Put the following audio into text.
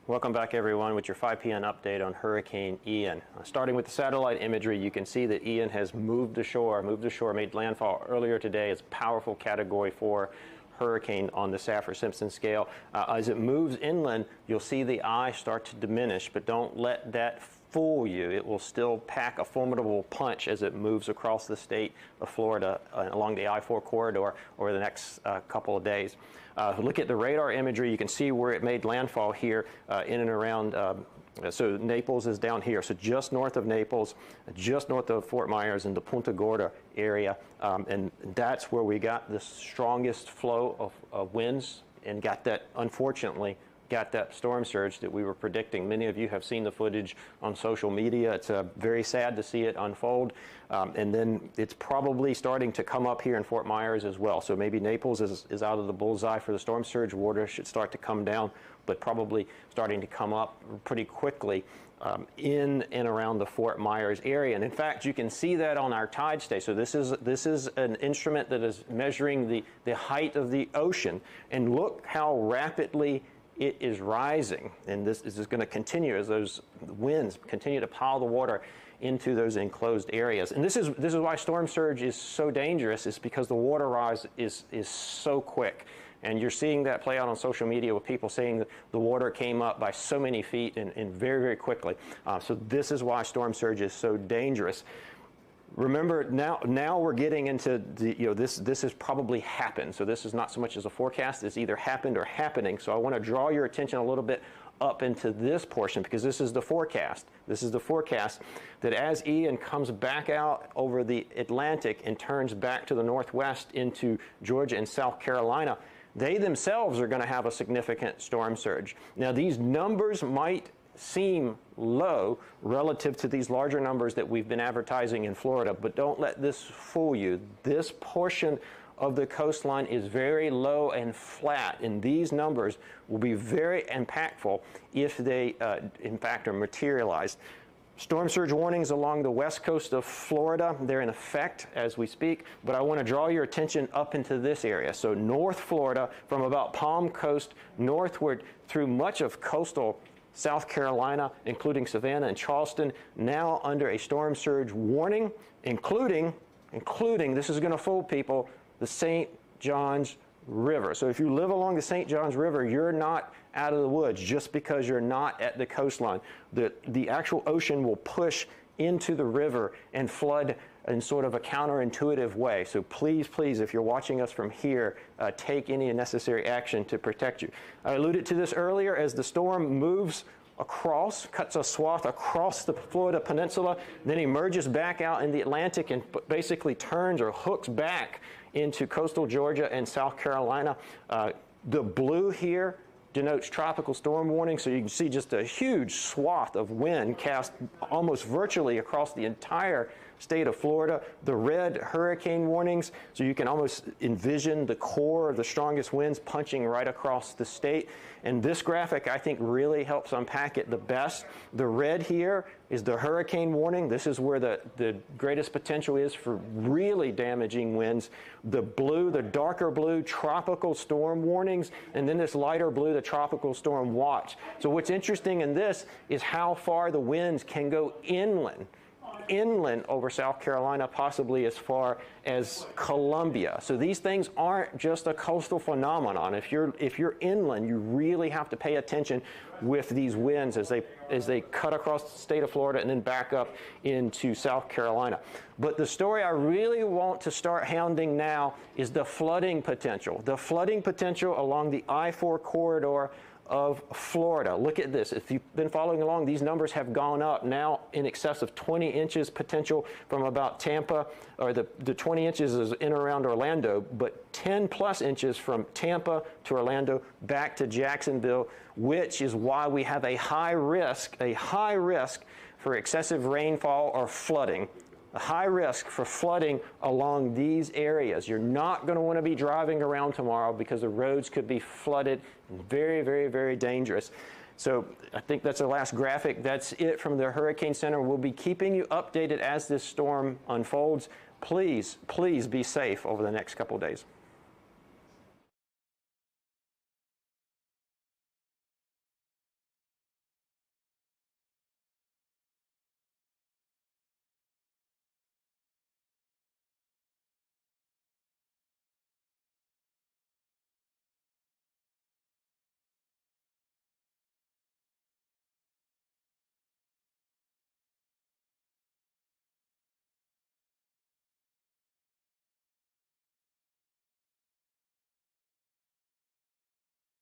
Welcome back, everyone, with your 5 p.m. update on Hurricane Ian. Starting with the satellite imagery, you can see that Ian has moved ashore, made landfall earlier today. It's a powerful Category 4 hurricane on the Saffir-Simpson scale. As it moves inland, you'll see the eye start to diminish, but don't let that fool you. It will still pack a formidable punch as it moves across the state of Florida along the I-4 corridor over the next couple of days. Look at the radar imagery. You can see where it made landfall here in and around. So Naples is down here, so just north of Naples, just north of Fort Myers in the Punta Gorda area, and that's where we got the strongest flow of winds and got that, unfortunately, got that storm surge that we were predicting. Many of you have seen the footage on social media. It's very sad to see it unfold. And then it's probably starting to come up here in Fort Myers as well. So maybe Naples is out of the bullseye for the storm surge. Water should start to come down, but probably starting to come up pretty quickly in and around the Fort Myers area. And in fact, you can see that on our tide stage. So this is an instrument that is measuring the height of the ocean. And look how rapidly it is rising, and this is going to continue as those winds continue to pile the water into those enclosed areas. And this is why storm surge is so dangerous, is because the water rise is so quick. And you're seeing that play out on social media with people saying that the water came up by so many feet and very, very quickly. So this is why storm surge is so dangerous. Remember, now we're getting into the, this has probably happened. So this is not so much as a forecast. It's either happened or happening. So I want to draw your attention a little bit up into this portion, because this is the forecast. This is the forecast that as Ian comes back out over the Atlantic and turns back to the northwest into Georgia and South Carolina, they themselves are going to have a significant storm surge. Now, these numbers might seem low relative to these larger numbers that we've been advertising in Florida, but don't let this fool you. This portion of the coastline is very low and flat, and these numbers will be very impactful if they, in fact, are materialized. Storm surge warnings along the west coast of Florida, they're in effect as we speak, but I want to draw your attention up into this area. So North Florida, from about Palm Coast northward through much of coastal South Carolina, including Savannah and Charleston, now under a storm surge warning, including, this is going to fool people, the St. Johns River. So if you live along the St. Johns River, you're not out of the woods just because you're not at the coastline. The actual ocean will push into the river and flood in sort of a counterintuitive way. So please, please, if you're watching us from here, take any necessary action to protect you. I alluded to this earlier. As the storm moves across, cuts a swath across the Florida peninsula, then emerges back out in the Atlantic and basically turns or hooks back into coastal Georgia and South Carolina. The blue here denotes tropical storm warning, so you can see just a huge swath of wind cast almost virtually across the entire state of Florida. The red, hurricane warnings, so you can almost envision the core of the strongest winds punching right across the state. And this graphic, I think, really helps unpack it the best. The red here is the hurricane warning. This is where the greatest potential is for really damaging winds. The blue, the darker blue, tropical storm warnings, and then this lighter blue, the tropical storm watch. So what's interesting in this is how far the winds can go inland over South Carolina, possibly as far as Columbia. So these things aren't just a coastal phenomenon. If you're inland, you really have to pay attention with these winds as they cut across the state of Florida and then back up into South Carolina. But the story I really want to start hounding now is the flooding potential. The flooding potential along the I-4 corridor of Florida. Look at this. If you've been following along, these numbers have gone up now in excess of 20 inches potential from about Tampa, or the 20 inches is in around Orlando, but 10 plus inches from Tampa to Orlando back to Jacksonville, which is why we have a high risk for excessive rainfall or flooding. A high risk for flooding along these areas. You're not going to want to be driving around tomorrow because the roads could be flooded and very, very, very dangerous. So I think that's the last graphic. That's it from the Hurricane Center. We'll be keeping you updated as this storm unfolds. Please, please be safe over the next couple of days.